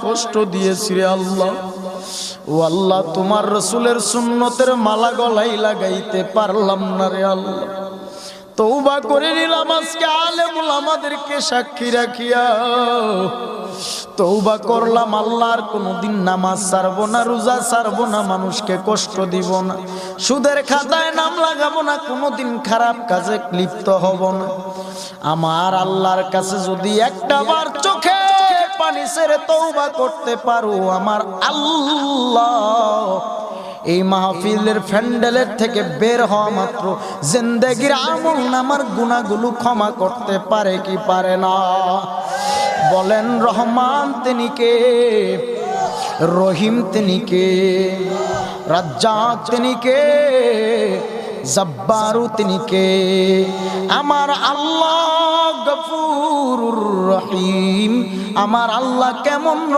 কষ্ট দিয়েছি রে আল্লাহ। ও আল্লাহ, তোমার রসুলের সুন্নতের মালা গলায় লাগাইতে পারলাম না রে আল্লাহ। তওবা করে নিলাম আজকে আলেমুল আমাদেরকে সাক্ষী রাখিয়া। তওবা করলাম আল্লাহর কোনদিন নামাজ ছাড়বো না, রোজা ছাড়বো না, মানুষকে কষ্ট দিব না, সুদের খাতায় নাম লাগাবো না, কোনদিন খারাপ কাজে লিপ্ত হব না। আমার আল্লাহর কাছে যদি একটা বার চোখে পানি ছেড়ে তওবা করতে পারো, আমার আল্লাহ এই মাহফিলের প্যান্ডেলের থেকে বের হওয়া মাত্র জিন্দেগির আমল নামার গুনাহগুলো ক্ষমা করতে পারে কি পারে না? বলেন রহমান তিনি কে, রহিম তিনি কে, রাজ্জাক তিনি কে, জব্বারু তিনি কে? আমার আল্লাহ গফুরুর রহিম। আমার আল্লাহ কেমন